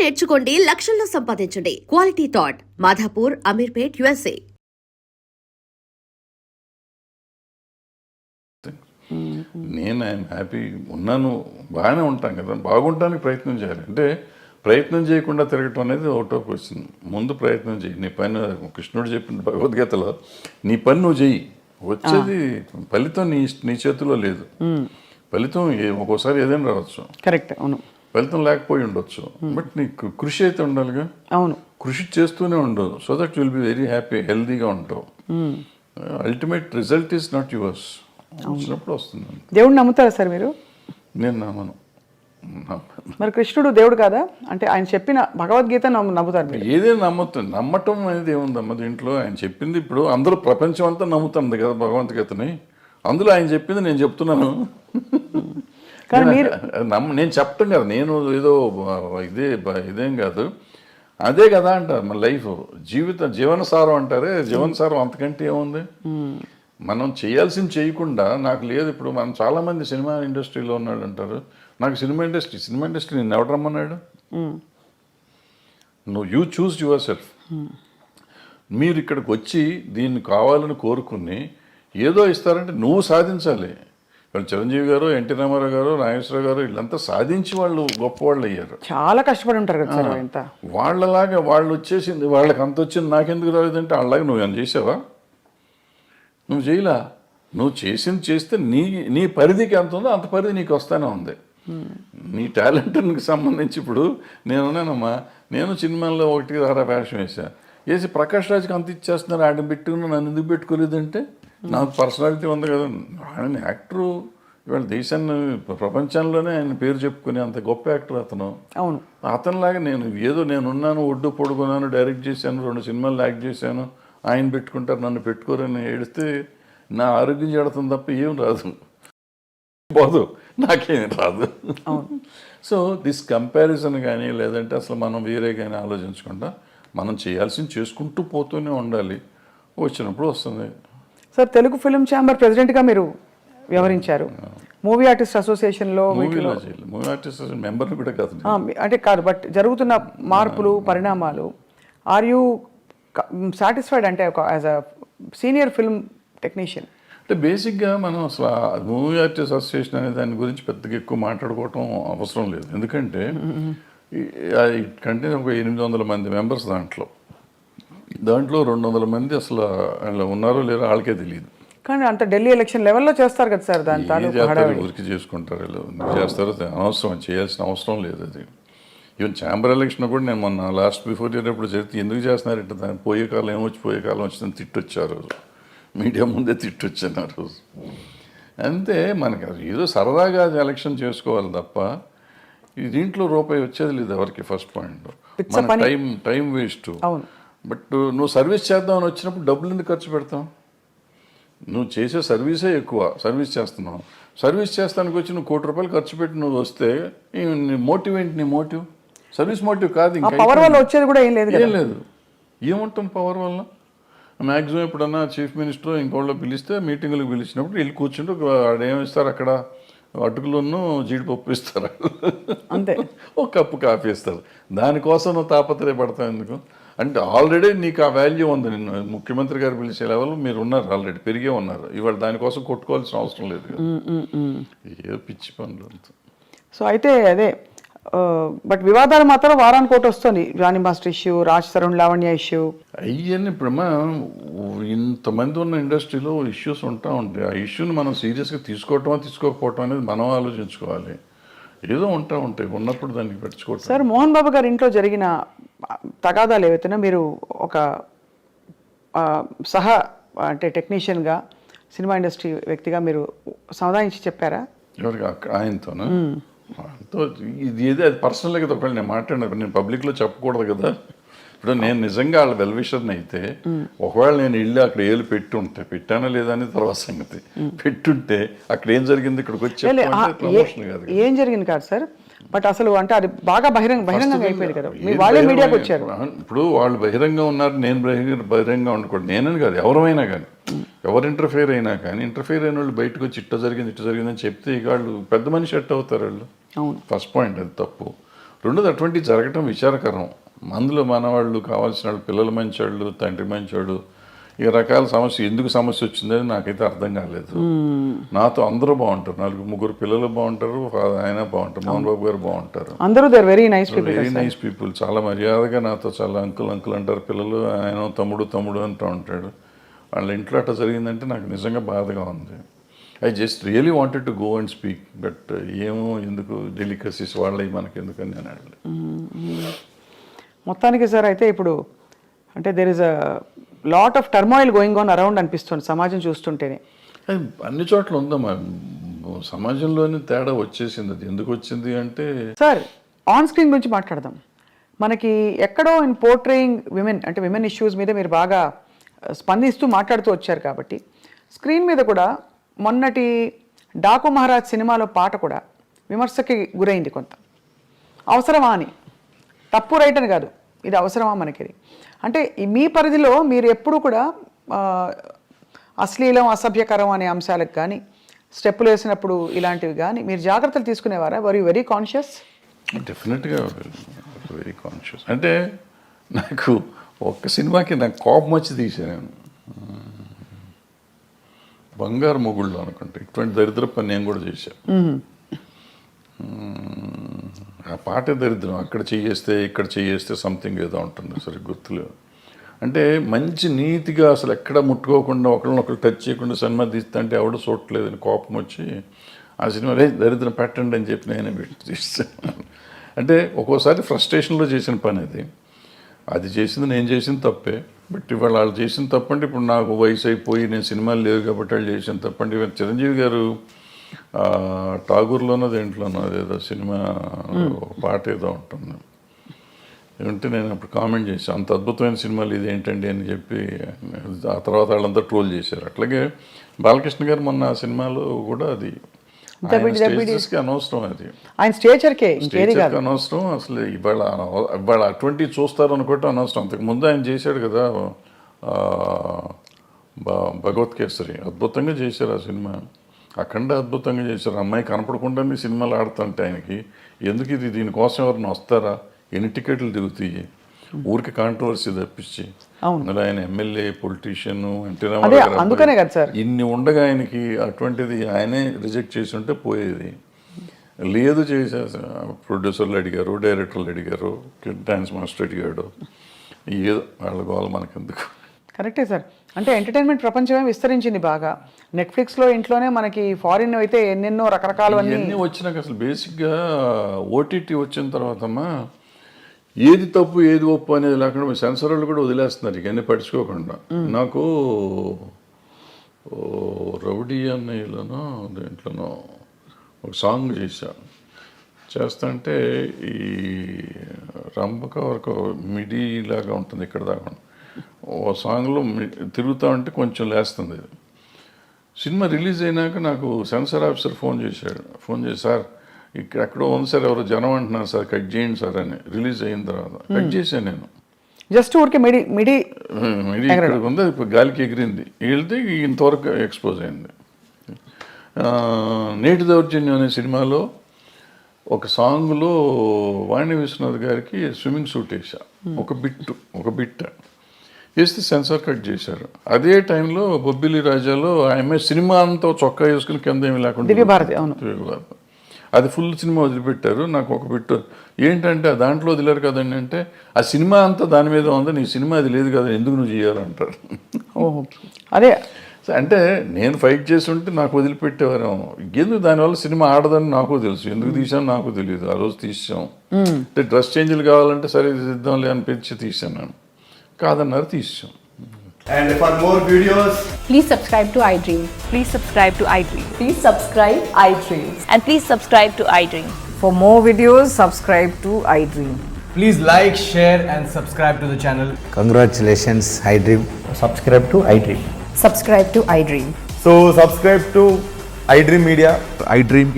నేర్చుకోండి, లక్షల్లో సంపాదించండి. Quality thought Madhapur, Ameerpet, USA. నేను ఐఎమ్ హ్యాపీ ఉన్నాను, బాగానే ఉంటాను కదా. బాగుంటానికి ప్రయత్నం చేయాలి. అంటే ప్రయత్నం చేయకుండా తిరగటం అనేది ఒకటో క్వశ్చన్. ముందు ప్రయత్నం చేయి. నీ పని కృష్ణుడు చెప్పిన భగవద్గీతలో నీ పని నువ్వు చెయ్యి, వచ్చేది ఫలితం నీ చేతిలో లేదు. ఫలితం ఒక్కోసారి ఏదైనా రావచ్చు, కరెక్ట్, అవును. ఫలితం లేకపోయి ఉండొచ్చు, బట్ నీకు కృషి అయితే ఉండాలిగా. అవును, కృషి చేస్తూనే ఉండదు. So that will be very happy, హెల్దీగా ఉంటావు. Ultimate result is not yours. వచ్చినప్పుడు వస్తుంది. దేవుడు నమ్ముతారా సార్ మీరు? నేను నమ్మను. మరి కృష్ణుడు దేవుడు కాదా? అంటే ఆయన చెప్పిన భగవద్గీత నమ్ముతారు మీరు? ఏదైనా నమ్మటం అనేది ఏముందమ్మ దీంట్లో. ఆయన చెప్పింది ఇప్పుడు అందరూ ప్రపంచం అంతా నమ్ముతుంది కదా భగవద్గీతని. అందులో ఆయన చెప్పింది నేను చెప్తున్నాను. కానీ మీరు నేను చెప్పటం కదా, నేను ఏదో ఇదేం కాదు, అదే కదా అంటారు మన లైఫ్. జీవనసారం అంటారే, జీవనసారం అంతకంటే ఏముంది. మనం చేయాల్సింది చేయకుండా నాకు లేదు. ఇప్పుడు మనం చాలామంది సినిమా ఇండస్ట్రీలో ఉన్నాడు అంటారు, నాకు సినిమా ఇండస్ట్రీ నేను ఎవడు రమ్మన్నాడు? You choose your self. మీరు ఇక్కడికి వచ్చి దీన్ని కావాలని కోరుకుని ఏదో ఇస్తారంటే నువ్వు సాధించాలి. వాళ్ళు చిరంజీవి గారు, ఎన్టీ రామారావు గారు, నాగేశ్వరరావు గారు వీళ్ళంతా సాధించి వాళ్ళు గొప్పవాళ్ళు అయ్యారు. చాలా కష్టపడి ఉంటారు కదా సార్. ఇంత వాళ్ళలాగా వాళ్ళు వచ్చేసింది, వాళ్ళకి అంత వచ్చింది నాకెందుకు రాలేదంటే వాళ్ళలాగా నువ్వు ఏమైనా చేసావా? నువ్వు చేయలా. నువ్వు చేసింది చేస్తే నీ పరిధికి ఎంత ఉందో అంత పరిధి నీకు వస్తానే ఉంది. నీ టాలెంట్కి సంబంధించి ఇప్పుడు నేనున్నానమ్మా, నేను సినిమాల్లో 1 వేషం వేసి ప్రకాష్ రాజ్కి అంత ఇచ్చేస్తున్నారు, ఆడిని పెట్టుకుని నన్ను ఎందుకు పెట్టుకోలేదంటే నాకు పర్సనాలిటీ ఉంది కదా. ఆయన యాక్టరు, ఇవాళ దేశాన్ని ప్రపంచంలోనే ఆయన పేరు చెప్పుకునే అంత గొప్ప యాక్టర్ అతను. అవును, అతనిలాగా నేనున్నాను, ఒడ్డు పొడుగున్నాను, డైరెక్ట్ చేశాను, 2 సినిమాలు యాక్ట్ చేశాను, ఆయన పెట్టుకుంటారు నన్ను పెట్టుకోరని ఏడిస్తే నా ఆరోగ్యం చెడుతుంది తప్ప ఏం రాదు, పోదు, నాకేం రాదు. సో దిస్ కంపారిజన్ కానీ లేదంటే అసలు మనం వేరే కానీ ఆలోచించకుండా మనం చేయాల్సింది చేసుకుంటూ పోతూనే ఉండాలి. వచ్చినప్పుడు వస్తుంది. సార్ తెలుగు ఫిల్మ్ ఛాంబర్ ప్రెసిడెంట్గా మీరు వ్యవహరించారు. మూవీ ఆర్టిస్ట్ అసోసియేషన్లో మూవీ ఆర్టిస్ట్ మెంబర్ని కూడా కాదు అంటే కాదు, బట్ జరుగుతున్న మార్పులు పరిణామాలు, ఆర్ యూ సాటిస్ఫైడ్ అంటే as a senior film technician? అంటే బేసిక్గా మనం అసలు మూవీ ఆర్టిస్ట్ అసోసియేషన్ అనే దాని గురించి పెద్దగా ఎక్కువ మాట్లాడుకోవటం అవసరం లేదు. ఎందుకంటే కంటే ఒక 800 మంది మెంబర్స్ దాంట్లో 200 మంది అసలు ఉన్నారో లేరో వాళ్ళకే తెలియదు. కానీ అంత ఢిల్లీ ఎలక్షన్ లెవెల్లో చేస్తారు కదా సార్. దాని ఊరికి చేసుకుంటారు, చేస్తారో అనవసరం, చేయాల్సిన అవసరం లేదు. అది ఈవెన్ ఛాంబర్ ఎలక్షన్ కూడా నేను మొన్న లాస్ట్ బిఫోర్ ఇయర్ ఎప్పుడు జరిగితే ఎందుకు చేస్తున్నారంటే దాన్ని పోయే కాలం వచ్చిందని తిట్టొచ్చారు, మీడియా ముందే తిట్టొచ్చాను ఆ రోజు. అంతే, మనకి ఏదో సరదాగా ఎలక్షన్ చేసుకోవాలి తప్ప దీంట్లో రూపాయి వచ్చేది లేదు ఎవరికి. ఫస్ట్ పాయింట్, మన టైం వేస్ట్. బట్ నువ్వు సర్వీస్ చేద్దామని వచ్చినప్పుడు డబ్బులు ఎందుకు ఖర్చు పెడతావు? నువ్వు చేసే సర్వీసే ఎక్కువ, సర్వీస్ చేస్తున్నావు. సర్వీస్ చేస్తానికి వచ్చి నువ్వు ₹1,00,00,000 ఖర్చు పెట్టి నువ్వు వస్తే మోటివ్ ఏంటి? నీ మోటివ్ సర్వీస్ మోటివ్ కాదు. ఇంకా పవర్ వల్ల వచ్చేది కూడా ఏం లేదు. ఏముంటుంది పవర్ వల్ల? మ్యాక్సిమం ఎప్పుడన్నా చీఫ్ మినిస్టర్ ఇంకోళ్ళు పిలిస్తే మీటింగులకు పిలిచినప్పుడు వెళ్ళి కూర్చుంటే ఏమిస్తారు అక్కడ, అటుకులను జీడిపప్పు ఇస్తారు, అంతే, ఒక కప్పు కాఫీ ఇస్తారు. దానికోసం నువ్వు తాపత్రయపడతావు ఎందుకు? అంటే ఆల్రెడీ నీకు ఆ వాల్యూ ఉంది. నిన్ను ముఖ్యమంత్రి గారు పిలిచే లెవెల్ మీరు ఉన్నారు, ఆల్రెడీ పెరిగే ఉన్నారు. ఇవాళ దానికోసం కొట్టుకోవాల్సిన అవసరం లేదు కదా. ఏదో పిచ్చి పనులు అంతా. సో అయితే అదే, బట్ వివాదాలు మాత్రం వారానికి ఒకటి వస్తుంది. Jani master issue, Raj Tarun Lavanya issue, అవన్నీ ఇప్పుడు ఇంతమంది ఉన్న ఇండస్ట్రీలో ఇష్యూస్ ఉంటాయి. ఆ ఇష్యూని మనం సీరియస్గా తీసుకోకపోవటం అనేది మనం ఆలోచించుకోవాలి. ఏదో ఉంటాయి, ఉన్నప్పుడు దానికి పెట్టుకోవటం. సార్ మోహన్ బాబు గారి ఇంట్లో జరిగిన తగాదాలు ఏవైతేనే మీరు ఒక అంటే టెక్నీషియన్గా, సినిమా ఇండస్ట్రీ వ్యక్తిగా మీరు సమాధానించి చెప్పారా? ఎవరికి? ఆయనతోనా? ఇది ఏదో అది పర్సనల్గా కదా. ఒకవేళ నేను మాట్లాడినప్పుడు నేను పబ్లిక్లో చెప్పకూడదు కదా. ఇప్పుడు నేను నిజంగా వాళ్ళ వెల్విషర్ని అయితే ఒకవేళ నేను వెళ్ళి అక్కడ ఏళ్ళు పెట్టుంటే, పెట్టానా లేదా అనేది తర్వాత సంగతి, పెట్టుంటే అక్కడ ఏం జరిగింది ఇక్కడికి వచ్చి ప్రమోషన్ కాదు, ఏం జరిగింది కాదు సార్. బట్ అసలు అంటే అది బాగా బహిరంగంగా అయిపోయింది కదా, వాళ్ళే మీడియాకి వచ్చారు. ఇప్పుడు వాళ్ళు బహిరంగంగా ఉన్నారు, నేను బహిరంగంగా ఉండకూడదు. నేనని కాదు, ఎవరైనా కానీ, ఎవరు ఇంటర్ఫేర్ అయినా కానీ, ఇంటర్ఫేర్ అయిన వాళ్ళు బయటకు వచ్చి ఇట్ట జరిగిందని చెప్తే ఇక వాళ్ళు పెద్ద మనిషి ఎట్ అవుతారు వాళ్ళు. ఫస్ట్ పాయింట్ అది తప్పు. రెండోది అటువంటి జరగటం విచారకరం. అందులో మనవాళ్ళు కావాల్సిన వాళ్ళు, పిల్లలు మంచివాళ్ళు, తండ్రి మంచివాడు, ఈ రకాల సమస్య ఎందుకు సమస్య వచ్చిందని నాకైతే అర్థం కాలేదు. నాతో అందరూ బాగుంటారు, 4-3 పిల్లలు బాగుంటారు, ఆయన బాగుంటారు, మోహన్ బాబు గారు బాగుంటారు, అందరూ దేర్ వెరీ నైస్ పీపుల్. చాలా మర్యాదగా నాతో చాలా అంకుల్ అంటారు పిల్లలు, ఆయన తమ్ముడు అంటూ ఉంటాడు. వాళ్ళ ఇంట్లో అట్లా జరిగిందంటే నాకు నిజంగా బాధగా ఉంది. I just really wanted to go and speak, but ఏమో ఎందుకు డెలికసీస్ వాళ్ళవి మనకి ఎందుకని నేను అడగలేదు. మొత్తానికి సార్ అయితే ఇప్పుడు అంటే there is a lot of turmoil going on around అనిపిస్తుంది సమాజం చూస్తుంటేనే. అది అన్ని చోట్ల ఉందమ్మా, సమాజంలోనే తేడా వచ్చేసింది. అది ఎందుకు వచ్చింది అంటే, సార్ ఆన్ స్క్రీన్ గురించి మాట్లాడదాం. మనకి ఎక్కడో ఇన్ పోర్ట్రేయింగ్ విమెన్ అంటే విమెన్ ఇష్యూస్ మీద మీరు బాగా స్పందిస్తూ మాట్లాడుతూ వచ్చారు కాబట్టి స్క్రీన్ మీద కూడా మొన్నటి డాకు మహారాజ్ సినిమాలో పాట కూడా విమర్శకి గురైంది కొంత. అవసరమా అని, తప్పు రైట్ అని కాదు, ఇది అవసరమా మనకి అంటే మీ పరిధిలో మీరు ఎప్పుడు కూడా అశ్లీలం అసభ్యకరం అనే అంశాలకు కానీ స్టెప్పులు వేసినప్పుడు ఇలాంటివి కానీ మీరు జాగ్రత్తలు తీసుకునేవారా? Were you very conscious? డెఫినెట్గా వెరీ కాన్షియస్. అంటే నాకు ఒక్క సినిమాకి నాకు కోపం వచ్చి తీసాను, బంగారు మొగుళ్ళు అనుకుంటే. ఇటువంటి దరిద్ర పని నేను కూడా చేశాను. ఆ పాటే దరిద్రం. అక్కడ చేయేస్తే ఇక్కడ చేయేస్తే సంథింగ్ ఏదో ఉంటుంది, సరే గుర్తులేదు. అంటే మంచి నీతిగా అసలు ఎక్కడ ముట్టుకోకుండా ఒకరినొకరు టచ్ చేయకుండా సినిమా తీస్తా అంటే ఎవడో చూడలేదని కోపం వచ్చి ఆ సినిమా దరిద్రం పెట్టండి అని చెప్పి నేనే పెట్టి తీస్తాను. అంటే ఒక్కోసారి ఫ్రస్ట్రేషన్లో చేసిన పని అది చేసింది నేను చేసిన తప్పే. బట్ ఇవాళ వాళ్ళు చేసిన తప్పంటే ఇప్పుడు నాకు వయసు అయిపోయి నేను సినిమాలు లేవు కాబట్టి వాళ్ళు చేసిన తప్పంటే. ఇవాళ చిరంజీవి గారు ఠాగూర్లోనో దేంట్లోనో అదేదో సినిమా పాట ఏదో ఉంటుంది, ఏమంటే నేను అప్పుడు కామెంట్ చేశాను, అంత అద్భుతమైన సినిమాలు ఇది ఏంటండి అని చెప్పి. ఆ తర్వాత వాళ్ళంతా ట్రోల్ చేశారు. అట్లాగే బాలకృష్ణ గారు మొన్న ఆ సినిమాలో కూడా అది అనవసరం, అది ఆయన స్టేచర్కే అనవసరం. అసలు ఇవాళ అటువంటివి చూస్తారు అనుకోవటం అనవసరం. అంతకుముందు ఆయన చేశాడు కదా భగవత్ కేసరి, అద్భుతంగా చేశారు ఆ సినిమా. అఖండ అద్భుతంగా చేశారు. అమ్మాయి కనపడకుండానే సినిమాలు ఆడుతుంటే ఆయనకి ఎందుకు ఇది, దీనికోసం ఎవరిని వస్తారా, ఎన్ని టికెట్లు దిగుతాయి, ఊరికి కాంట్రవర్సీ తప్పించి. అందులో ఆయన ఎమ్మెల్యే, పొలిటీషియన్, అందుకనే కదా సార్ ఇన్ని ఉండగా ఆయనకి అటువంటిది ఆయనే రిజెక్ట్ చేసి ఉంటే పోయేది. లేదు చేసే ప్రొడ్యూసర్లు అడిగారు, డైరెక్టర్లు అడిగారు, డాన్స్ మాస్టర్ అడిగాడు, ఏదో వాళ్ళ గోల మనకెందుకు. కరెక్టే సార్. అంటే ఎంటర్టైన్మెంట్ ప్రపంచమే విస్తరించింది బాగా. నెట్ఫ్లిక్స్లో ఇంట్లోనే మనకి ఫారిన్ అయితే ఎన్నెన్నో రకరకాలు అన్నీ వచ్చినాక అసలు బేసిక్గా ఓటీటీ వచ్చిన తర్వాతమ్మా ఏది తప్పు ఏది ఒప్పు అనేది లేకుండా సెన్సర్ వాళ్ళు కూడా వదిలేస్తున్నారు ఇవన్నీ పట్టించుకోకుండా. నాకు రౌడీ అన్నయ్యలోనో దేంట్లోనో ఒక సాంగ్ చేస్తా ఈ రంభక వరకు మిడీ లాగా ఉంటుంది ఇక్కడ దాకా. ఓ సాంగ్లో తిరుగుతూ ఉంటే కొంచెం లేస్తుంది. సినిమా రిలీజ్ అయినాక నాకు సెన్సార్ ఆఫీసర్ ఫోన్ చేసి సార్ ఇక్కడ ఎక్కడో ఉంది సార్, ఎవరో జనం అంటున్నారు సార్, కట్ చేయండి సార్ అని. రిలీజ్ అయిన తర్వాత కట్ చేశాను నేను. జస్ట్ ఊరికి మిడి ఇక్కడికి ఉంది, ఇప్పుడు గాలికి ఎగిరింది, వెళ్తే ఇంతవరకు ఎక్స్పోజ్ అయింది. నేటి దౌర్జన్యం అనే సినిమాలో ఒక సాంగ్లో వాణి విశ్వనాథ్ గారికి స్విమ్మింగ్ సూట్ వేసా, ఒక బిట్ వేస్తే సెన్సార్ కట్ చేశారు. అదే టైంలో బొబ్బిలి రాజాలో ఆమె సినిమా అంతా చొక్కా వేసుకుని కింద ఏమి లేకుండా దివ్యభారతి అది ఫుల్ సినిమా వదిలిపెట్టారు. నాకు ఒక బిట్ ఏంటంటే దాంట్లో వదిలేరు కదండి అంటే, ఆ సినిమా అంతా దాని మీద ఉంది, నీ సినిమా అది లేదు కదా, ఎందుకు నువ్వు చేయాలంటారు. ఓహో అదే అంటే నేను ఫైట్ చేసి ఉంటే నాకు వదిలిపెట్టేవారు. ఎందుకు దానివల్ల సినిమా ఆడదని నాకు తెలుసు, ఎందుకు తీసాను నాకు తెలియదు. ఆ రోజు తీసాం అంటే డ్రెస్ చేంజ్లు కావాలంటే సరే తీద్దాంలే అనిపించి తీసాను నేను, కాదన్నారు తీసాం. And for more videos, please subscribe to iDream. Please subscribe to iDream. Please subscribe iDream. And please subscribe to iDream. For more videos, subscribe to iDream. please like, share and subscribe to the channel. Congratulations, iDream. Subscribe to iDream. Subscribe to iDream. So subscribe to iDream Media. iDream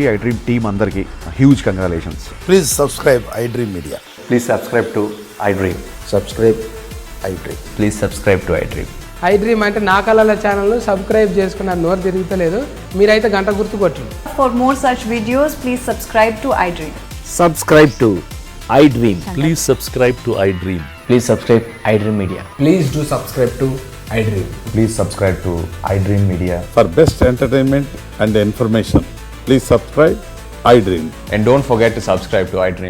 team andarki huge congratulations. Please subscribe iDream Media. Please subscribe to iDream. Subscribe iDream. Please subscribe to iDream. iDream అంటే నా కళల ఛానల్ను subscribe చేసుకున్న నోరు తిరుగుతలేదు, మీరైతే గంట గుర్తు కొట్టండి. For more such videos, please subscribe to iDream. Subscribe to iDream. Please subscribe to iDream. Please subscribe iDream Media. Please do subscribe to iDream. Please subscribe to iDream Media. For best entertainment and information, please subscribe iDream. And don't forget to subscribe to iDream.